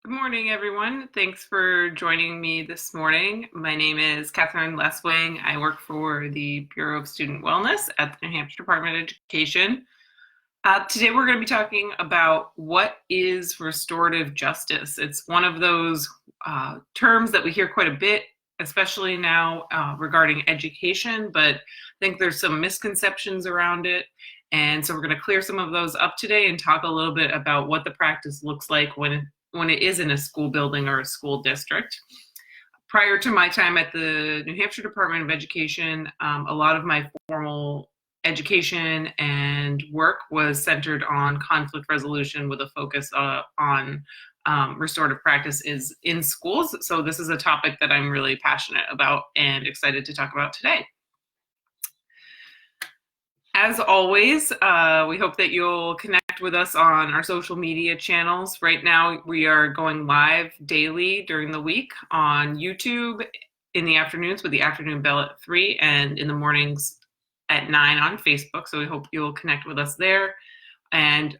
Good morning, everyone. Thanks for joining me this morning. My name is Catherine Leswing. I work for the Bureau of Student Wellness at the New Hampshire Department of Education. Today we're going to be talking about what is restorative justice. It's one of those terms that we hear quite a bit, especially now regarding education, but I think there's some misconceptions around it. And so we're going to clear some of those up today and talk a little bit about what the practice looks like when it is in a school building or a school district. Prior to my time at the New Hampshire Department of Education, a lot of my formal education and work was centered on conflict resolution with a focus on restorative practices in schools. So this is a topic that I'm really passionate about and excited to talk about today. As always, we hope that you'll connect with us on our social media channels. Right now, we are going live daily during the week on YouTube in the afternoons with the afternoon bell at 3 and in the mornings at 9 on Facebook. So we hope you'll connect with us there and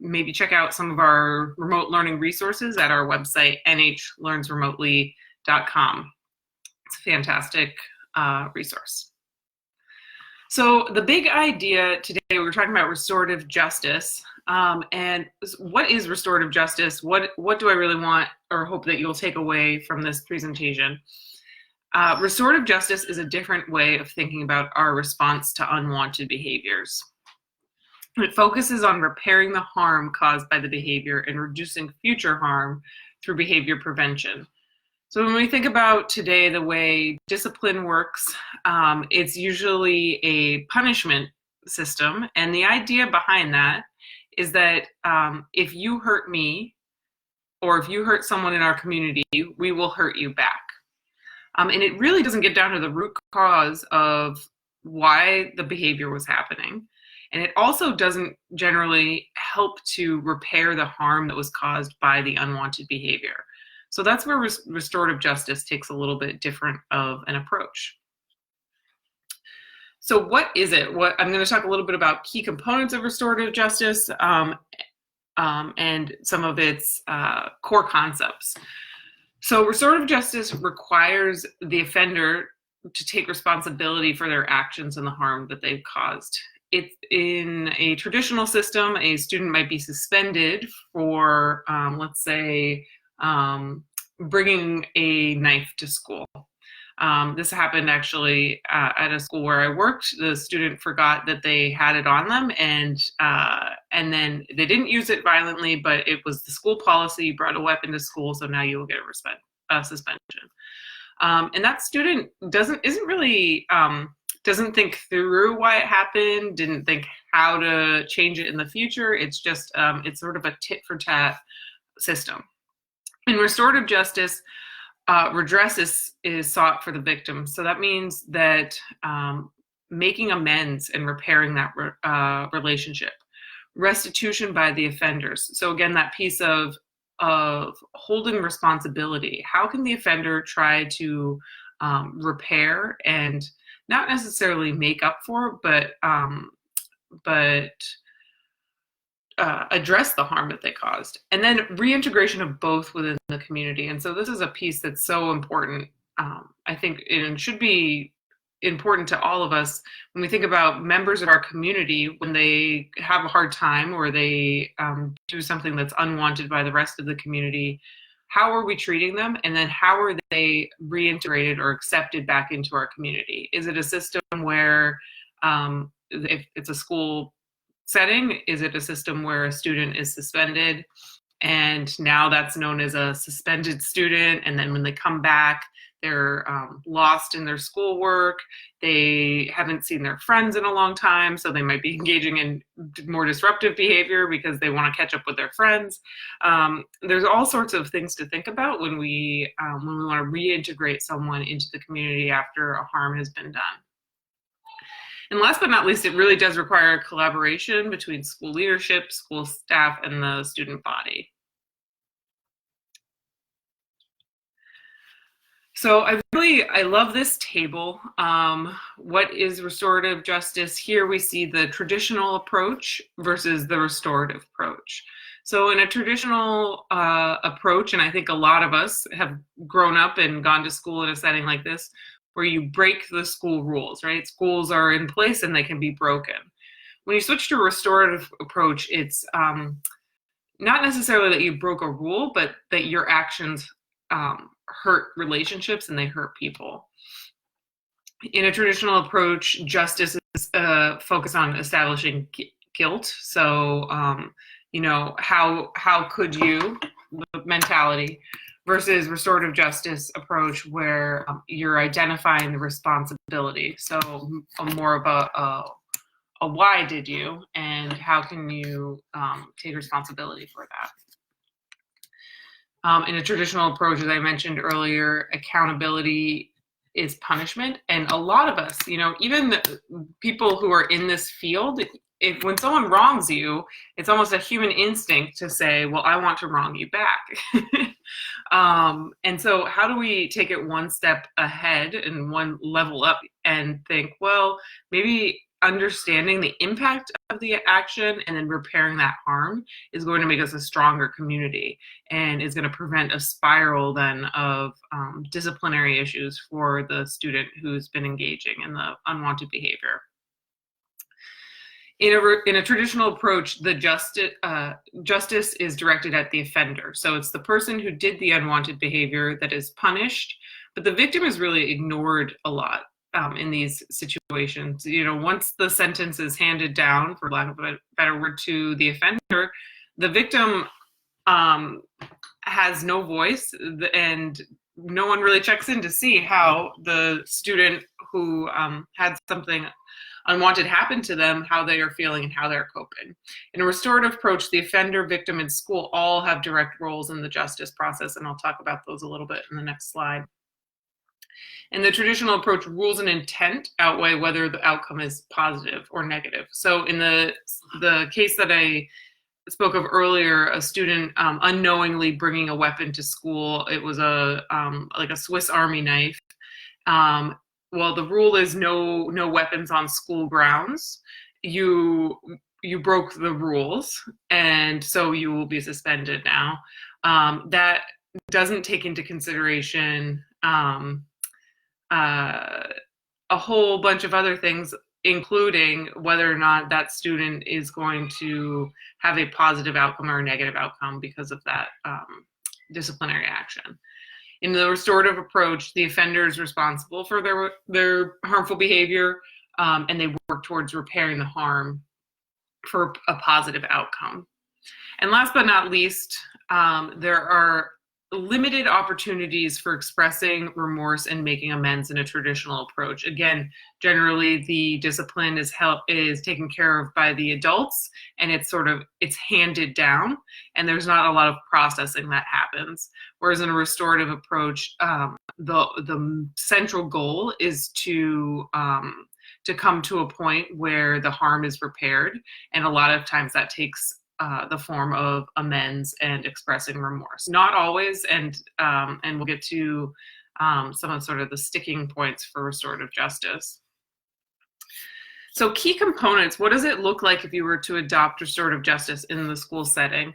maybe check out some of our remote learning resources at our website, nhlearnsremotely.com. It's a fantastic resource. So the big idea today, we're talking about restorative justice. And what is restorative justice? What do I really want or hope that you'll take away from this presentation? Restorative justice is a different way of thinking about our response to unwanted behaviors. It focuses on repairing the harm caused by the behavior and reducing future harm through behavior prevention. So when we think about today, the way discipline works, it's usually a punishment system. And the idea behind that is that if you hurt me or if you hurt someone in our community, we will hurt you back. And it really doesn't get down to the root cause of why the behavior was happening. And it also doesn't generally help to repair the harm that was caused by the unwanted behavior. So that's where restorative justice takes a little bit different of an approach. So what is it? I'm going to talk a little bit about key components of restorative justice and some of its core concepts. So restorative justice requires the offender to take responsibility for their actions and the harm that they've caused. In a traditional system, a student might be suspended for, let's say, bringing a knife to school. This happened actually at a school where I worked. The student forgot that they had it on them, and then they didn't use it violently, but it was the school policy. You brought a weapon to school, so now you will get a suspension. And that student doesn't think through why it happened, didn't think how to change it in the future. It's just it's sort of a tit for tat system. In restorative justice, redress is sought for the victim. So that means that making amends and repairing that relationship. Restitution by the offenders. So again, that piece of holding responsibility. How can the offender try to repair and not necessarily make up for, but address the harm that they caused, and then reintegration of both within the community. And so this is a piece that's so important. I think it should be important to all of us when we think about members of our community when they have a hard time or they do something that's unwanted by the rest of the community. How are we treating them? And then how are they reintegrated or accepted back into our community? Is it a system where if it's a school setting, is it a system where a student is suspended and now that's known as a suspended student, and then when they come back they're lost in their schoolwork, they haven't seen their friends in a long time, so they might be engaging in more disruptive behavior because they want to catch up with their friends. There's all sorts of things to think about when we want to reintegrate someone into the community after a harm has been done. And last but not least, it really does require collaboration between school leadership, school staff, and the student body. So I love this table. What is restorative justice? Here we see the traditional approach versus the restorative approach. So in a traditional approach, and I think a lot of us have grown up and gone to school in a setting like this, where you break the school rules, right? Schools are in place and they can be broken. When you switch to a restorative approach, it's not necessarily that you broke a rule, but that your actions hurt relationships and they hurt people. In a traditional approach, justice is focused on establishing guilt. So, how could you, the mentality, versus restorative justice approach where you're identifying the responsibility. So more about a why did you and how can you take responsibility for that. In a traditional approach, as I mentioned earlier, accountability is punishment. And a lot of us, even the people who are in this field, when someone wrongs you, it's almost a human instinct to say, well, I want to wrong you back. And so how do we take it one step ahead and one level up and think, well, maybe understanding the impact of the action and then repairing that harm is going to make us a stronger community and is going to prevent a spiral then of disciplinary issues for the student who's been engaging in the unwanted behavior. In a traditional approach, the justice is directed at the offender. So it's the person who did the unwanted behavior that is punished, but the victim is really ignored a lot in these situations. Once the sentence is handed down, for lack of a better word, to the offender, the victim has no voice, and no one really checks in to see how the student who had something unwanted happen to them, how they are feeling and how they're coping. In a restorative approach, the offender, victim, and school all have direct roles in the justice process, and I'll talk about those a little bit in the next slide. In the traditional approach, rules and intent outweigh whether the outcome is positive or negative. So in the case that I spoke of earlier, a student unknowingly bringing a weapon to school, it was like a Swiss Army knife. Well, the rule is no weapons on school grounds. You broke the rules, and so you will be suspended now. That doesn't take into consideration a whole bunch of other things, including whether or not that student is going to have a positive outcome or a negative outcome because of that disciplinary action. In the restorative approach, the offender is responsible for their harmful behavior, and they work towards repairing the harm for a positive outcome. And last but not least, there are limited opportunities for expressing remorse and making amends in a traditional approach. Again, generally the discipline is taken care of by the adults, and it's handed down, and there's not a lot of processing that happens. Whereas in a restorative approach, the central goal is to come to a point where the harm is repaired, and a lot of times that takes the form of amends and expressing remorse. Not always, and we'll get to some of sort of the sticking points for restorative justice. So key components, what does it look like if you were to adopt restorative justice in the school setting?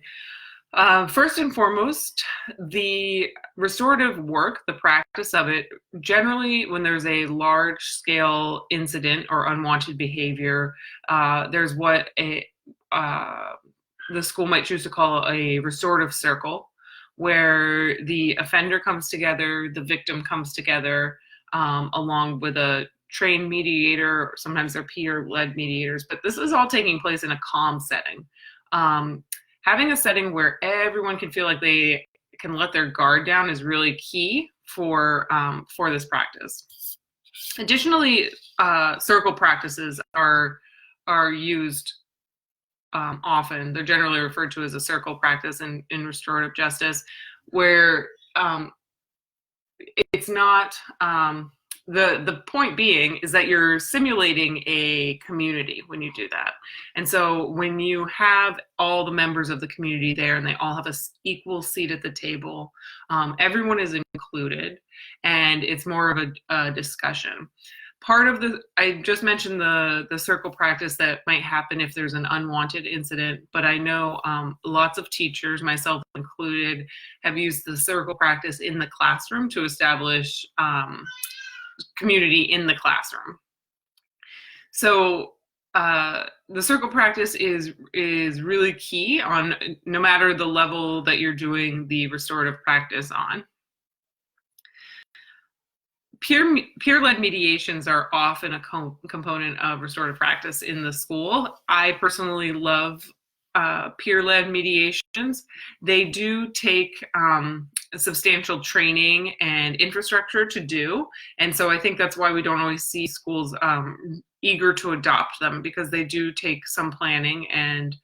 First and foremost, the restorative work, the practice of it, generally when there's a large scale incident or unwanted behavior, there's what the school might choose to call a restorative circle, where the offender comes together, the victim comes together, along with a trained mediator, sometimes they're peer-led mediators, but this is all taking place in a calm setting. Having a setting where everyone can feel like they can let their guard down is really key for this practice. Additionally, circle practices are used often. They're generally referred to as a circle practice in restorative justice, where it's not, the point being is that you're simulating a community when you do that. And so when you have all the members of the community there and they all have an equal seat at the table, everyone is included, and it's more of a discussion. part of I just mentioned the circle practice that might happen if there's an unwanted incident, but I know lots of teachers, myself included, have used the circle practice in the classroom to establish community in the classroom. So the circle practice is really key on no matter the level that you're doing the restorative practice on. Peer-led mediations are often a component of restorative practice in the school. I personally love peer-led mediations. They do take substantial training and infrastructure to do, and so I think that's why we don't always see schools eager to adopt them, because they do take some planning and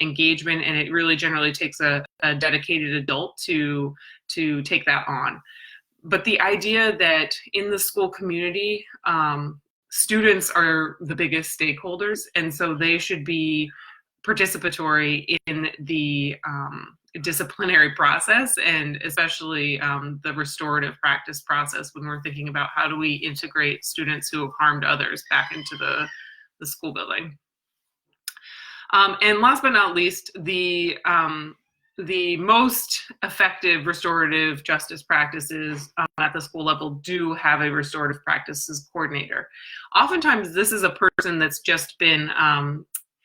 engagement, and it really generally takes a dedicated adult to take that on. But the idea that in the school community, students are the biggest stakeholders, and so they should be participatory in the disciplinary process, and especially the restorative practice process when we're thinking about how do we integrate students who have harmed others back into the school building. And last but not least, the most effective restorative justice practices at the school level do have a restorative practices coordinator. Oftentimes, this is a person that's just been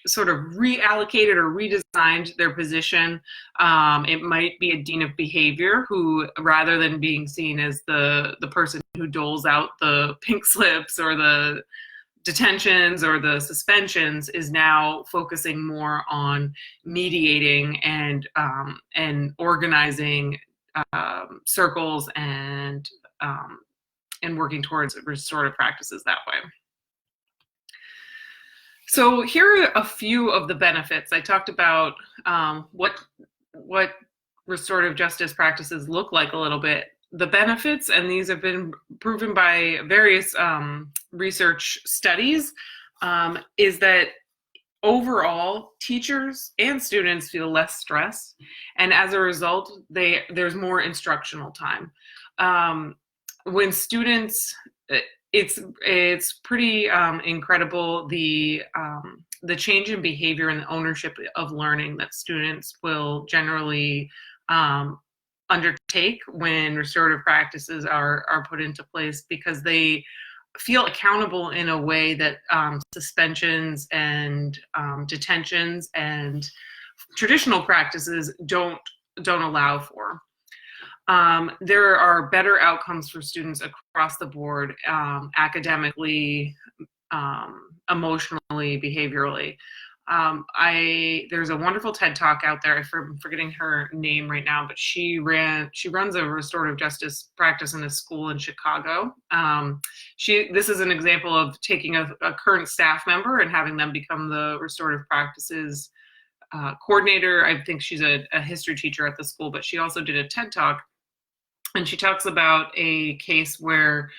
sort of reallocated or redesigned their position. It might be a dean of behavior who, rather than being seen as the person who doles out the pink slips or the detentions or the suspensions, is now focusing more on mediating and organizing circles and working towards restorative practices that way. So here are a few of the benefits. I talked about what restorative justice practices look like a little bit. The benefits, and these have been proven by various research studies, is that overall teachers and students feel less stress, and as a result, there's more instructional time. When students, it's pretty incredible the change in behavior and the ownership of learning that students will generally undertake when restorative practices are put into place, because they feel accountable in a way that suspensions and detentions and traditional practices don't allow for. There are better outcomes for students across the board, academically, emotionally, behaviorally. There's a wonderful TED Talk out there. I'm forgetting her name right now, but she runs a restorative justice practice in a school in Chicago. This is an example of taking a current staff member and having them become the restorative practices coordinator. I think she's a history teacher at the school, but she also did a TED Talk, and she talks about a case where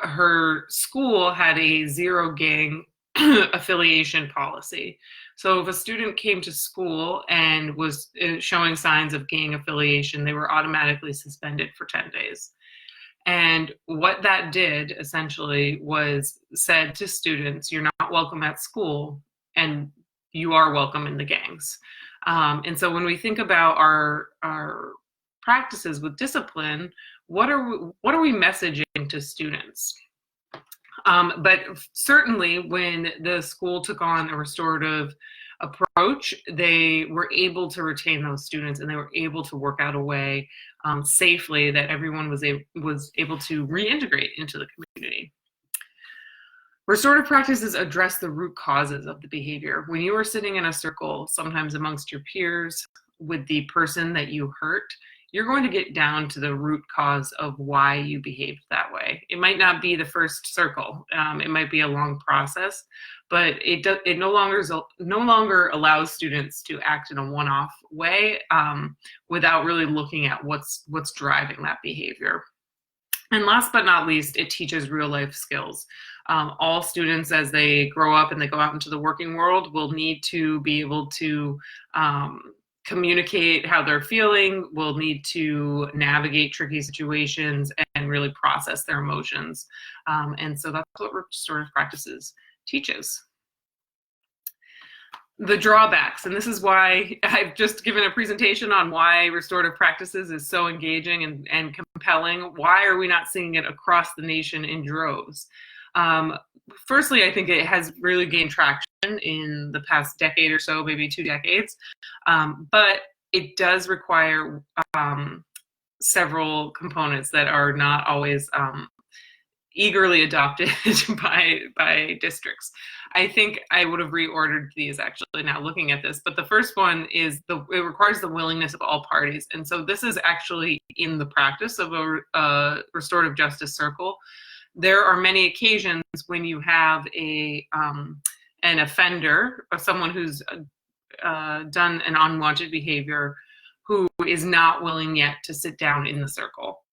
her school had a zero gang affiliation policy. So if a student came to school and was showing signs of gang affiliation, they were automatically suspended for 10 days. And what that did essentially was said to students, you're not welcome at school, and you are welcome in the gangs. And so when we think about our practices with discipline, what are we messaging to students? But certainly when the school took on a restorative approach, they were able to retain those students, and they were able to work out a way safely that everyone was able to reintegrate into the community. Restorative practices address the root causes of the behavior. When you are sitting in a circle, sometimes amongst your peers, with the person that you hurt, you're going to get down to the root cause of why you behaved that way. It might not be the first circle. It might be a long process, but it no longer allows students to act in a one-off way without really looking at what's driving that behavior. And last but not least, it teaches real-life skills. All students, as they grow up and they go out into the working world, will need to be able to communicate how they're feeling, will need to navigate tricky situations and really process their emotions. And so that's what restorative practices teaches. The drawbacks, and this is why I've just given a presentation on why restorative practices is so engaging and compelling. Why are we not seeing it across the nation in droves? Firstly, I think it has really gained traction in the past decade or so, maybe 2 decades, but it does require several components that are not always eagerly adopted by districts. I think I would have reordered these actually now looking at this, but the first one is it requires the willingness of all parties. And so this is actually in the practice of a restorative justice circle. There are many occasions when you have an offender or someone who's done an unwanted behavior who is not willing yet to sit down in the circle.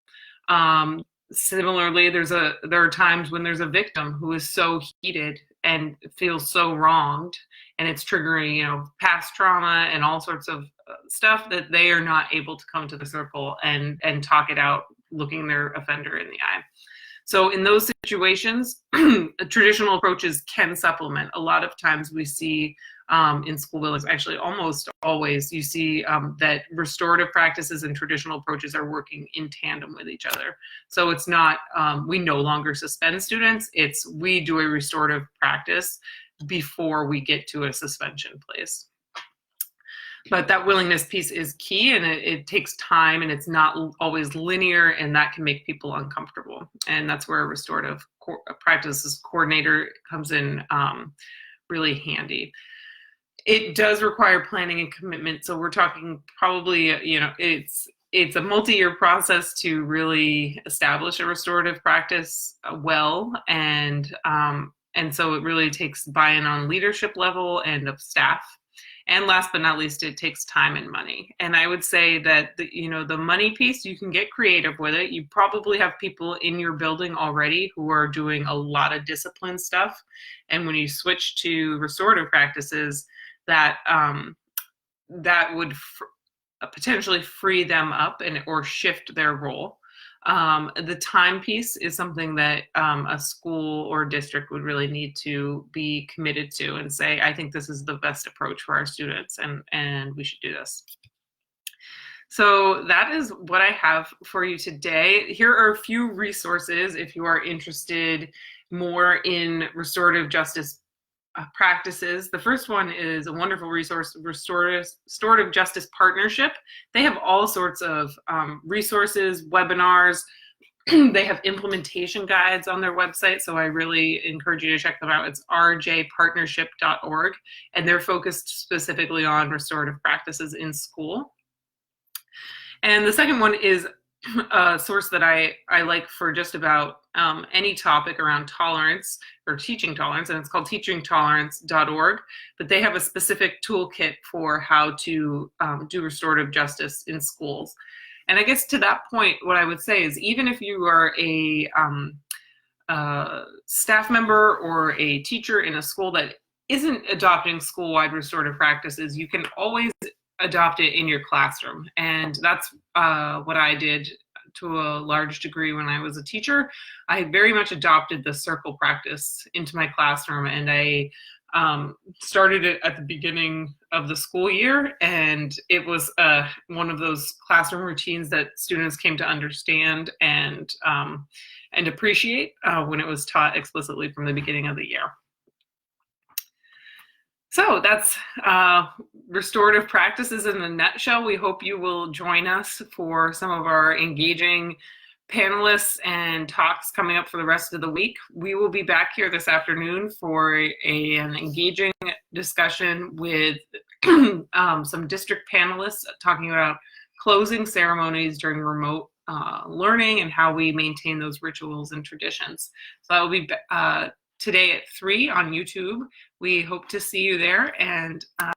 Similarly, there are times when there's a victim who is so heated and feels so wronged, and it's triggering, past trauma and all sorts of stuff that they are not able to come to the circle and talk it out, looking their offender in the eye. So in those situations, traditional approaches can supplement. A lot of times we see in school buildings, actually almost always, you see that restorative practices and traditional approaches are working in tandem with each other. So it's not, we no longer suspend students, it's we do a restorative practice before we get to a suspension place. But that willingness piece is key, and it takes time, and it's not always linear, and that can make people uncomfortable. And that's where a restorative practices coordinator comes in really handy. It does require planning and commitment. So we're talking probably, it's a multi-year process to really establish a restorative practice well, and so it really takes buy-in on leadership level and of staff. And last but not least, it takes time and money. And I would say that the money piece, you can get creative with it. You probably have people in your building already who are doing a lot of discipline stuff. And when you switch to restorative practices, that would potentially free them up or shift their role. The time piece is something that a school or district would really need to be committed to and say, I think this is the best approach for our students, and we should do this. So that is what I have for you today. Here are a few resources if you are interested more in restorative justice practices. The first one is a wonderful resource, Restorative Justice Partnership. They have all sorts of resources, webinars. They have implementation guides on their website, so I really encourage you to check them out. It's rjpartnership.org, and they're focused specifically on restorative practices in school. And the second one is a source that I like for just about any topic around tolerance or teaching tolerance, and it's called teachingtolerance.org. But they have a specific toolkit for how to do restorative justice in schools. And I guess to that point, what I would say is even if you are a staff member or a teacher in a school that isn't adopting school-wide restorative practices, you can always adopt it in your classroom. And that's what I did to a large degree when I was a teacher. I very much adopted the circle practice into my classroom, and I started it at the beginning of the school year, and it was one of those classroom routines that students came to understand and appreciate when it was taught explicitly from the beginning of the year. So that's restorative practices in a nutshell. We hope you will join us for some of our engaging panelists and talks coming up for the rest of the week. We will be back here this afternoon for an engaging discussion with some district panelists talking about closing ceremonies during remote learning and how we maintain those rituals and traditions. So that will be today at 3 on YouTube. We hope to see you there, and